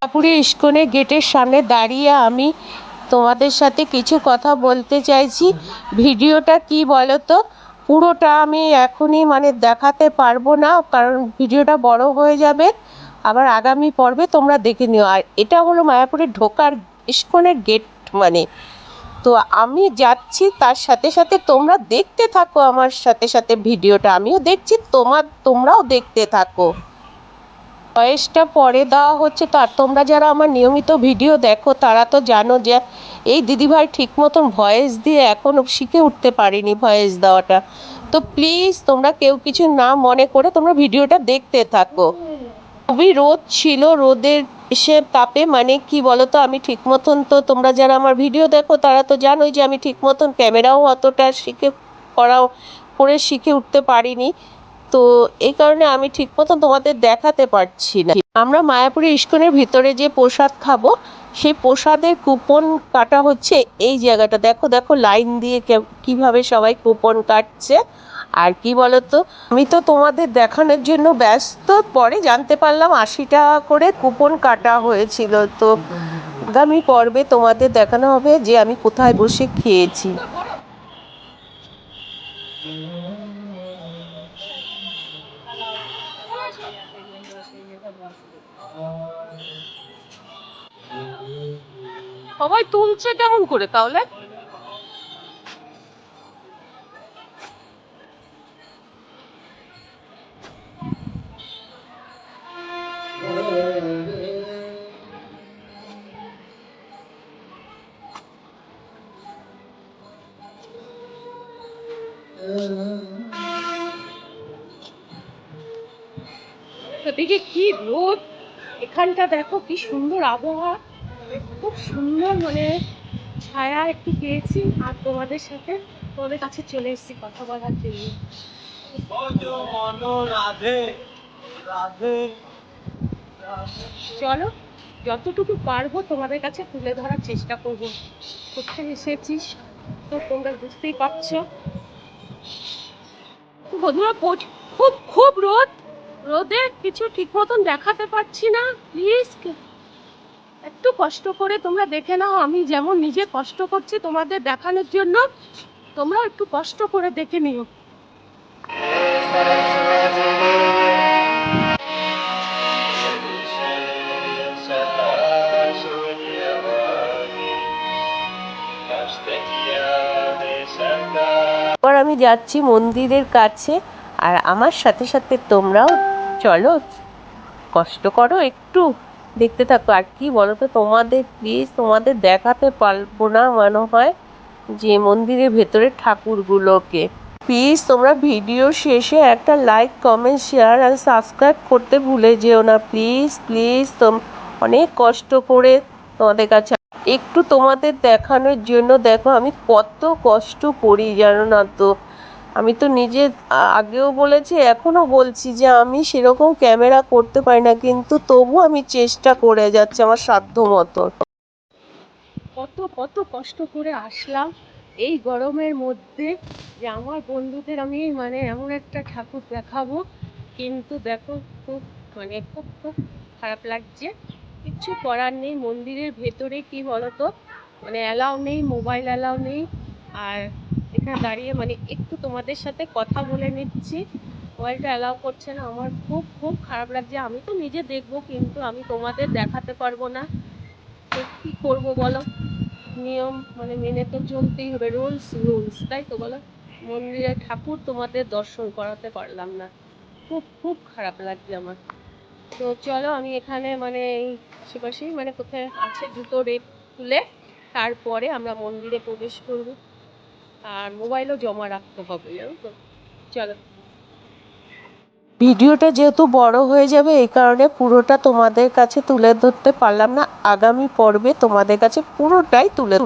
মায়াপুরে ইস্কনের গেটের সামনে দাঁড়িয়ে আমি তোমাদের সাথে কিছু কথা বলতে চাইছি। ভিডিওটা কি বলো তো, পুরোটা আমি এখনই দেখাতে পারবো না, কারণ ভিডিওটা বড় হয়ে যাবে। আবার আগামী পর্বে তোমরা দেখে নিও। আর এটা হলো মায়াপুরে ঢোকার ইস্কনের গেট। মানে তো আমি যাচ্ছি, তার সাথে সাথে তোমরা দেখতে থাকো, আমার সাথে সাথে ভিডিওটা আমিও দেখছি, তোমরাও দেখতে থাকো। ভয়েসটা পরে দেওয়া হচ্ছে। তো আর তোমরা যারা আমার নিয়মিত ভিডিও দেখো তারা তো জানো যে এই দিদিভাই ঠিক মতন ভয়েস দিয়ে এখনও শিখে উঠতে পারিনি ভয়েস দেওয়াটা। তো প্লিজ তোমরা কেউ কিছু না মনে করে তোমরা ভিডিওটা দেখতে থাকো। খুবই রোদ ছিল, রোদের এসে তাপে কি বলতো, আমি ঠিক মতন, তো তোমরা যারা আমার ভিডিও দেখো তারা তো জানোই যে আমি ঠিক মতন ক্যামেরাও অতটা করে শিখে উঠতে পারিনি। তো এই কারণে আমি ঠিক মতন তোমাদের দেখাতে পারছি না। আমরা মায়াপুরে ইস্কনের ভিতরে যে প্রসাদ খাবো, সেই প্রসাদের কুপন কাটা হচ্ছে এই জায়গাটা। দেখো দেখো লাইন দিয়ে কিভাবে সবাই কুপন কাটছে। আর কি বলতো, আমি তো তোমাদের দেখানোর জন্য ব্যস্ত, পরে জানতে পারলাম 80 টাকা করে কুপন কাটা হয়েছিল। তো আগামী পর্বে তোমাদের দেখানো হবে যে আমি কোথায় বসে খেয়েছি। সবাই তুলছে কেমন করে তাহলে? এদিকে কি রোদ, এখানটা দেখো কি সুন্দর আবহাওয়া, খুব সুন্দর ছায়া একটু পেয়েছি। আর তোমাদের কাছে চলে এসেছি কথা বলার জন্য। চলো যতটুকু পারবো তোমাদের কাছে তুলে ধরার চেষ্টা করবো। কোথায় এসেছিস তো তোমরা বুঝতেই পারছো। বন্ধুরা খুব খুব রোদ, রোদে কিছু ঠিক মতন দেখাতে পারছি না। প্লিজ একটু কষ্ট করে তোমরা দেখে নাও। আমি যেমন নিজে কষ্ট করছি তোমাদের দেখানোর জন্য, তোমরা একটু কষ্ট করে দেখে নিও। এবার আমি যাচ্ছি মন্দিরের কাছে, আর আমার সাথে সাথে তোমরাও চলো, কষ্ট করো একটু, দেখতে থাকো। আর কি বলো তো, তোমাদের দেখাতে পারবো না মনে হয় যে মন্দিরের ভেতরের ঠাকুরগুলোকে। প্লিজ তোমরা ভিডিও শেষে একটা লাইক, কমেন্ট, শেয়ার আর সাবস্ক্রাইব করতে ভুলে যেও না। প্লিজ প্লিজ অনেক কষ্ট করে তোমাদের কাছে একটু তোমাদের দেখানোর জন্য। দেখো আমি কত কষ্ট করি জানো না তো। আমি তো নিজে আগেও বলেছি, এখনো বলছি যে আমি সেরকম ক্যামেরা করতে পারি না, কিন্তু তবু আমি চেষ্টা করে যাচ্ছি আমার সাধ্য মতো। কত কত কষ্ট করে আসলাম এই গরমের মধ্যে যে আমার বন্ধুদের আমি এমন একটা ঠাকুর দেখাবো, কিন্তু দেখো খুব খুব খুব খারাপ লাগছে। কিচ্ছু করার নেই। মন্দিরের ভেতরে কি বলতো, অ্যালাউ নেই, মোবাইল অ্যালাউ নেই। আর এখানে দাঁড়িয়ে একটু তোমাদের সাথে কথা বলে নিচ্ছি, মোবাইলটা অ্যালাউ করছে না। আমার খুব খুব খারাপ লাগছে। আমি তো নিজে দেখবো, কিন্তু আমি তোমাদের দেখাতে পারবো না। তো কী করবো বলো, নিয়ম মেনে তো চলতেই হবে। রুলস রুলস, তাই তো বলো। মন্দিরের ঠাকুর তোমাদের দর্শন করাতে পারলাম না, খুব খুব খারাপ লাগছে আমার। তো চলো আমি এখানে এই আশেপাশেই কোথায় আছে জুতো রেপ তুলে তারপরে আমরা মন্দিরে প্রবেশ করব। আর মোবাইলও জমা রাখতে হবে, জানো তো। চলো, ভিডিওটা যেহেতু বড় হয়ে যাবে এই কারণে পুরোটা তোমাদের কাছে তুলে ধরতে পারলাম না। আগামী পর্বে তোমাদের কাছে পুরোটাই তুলে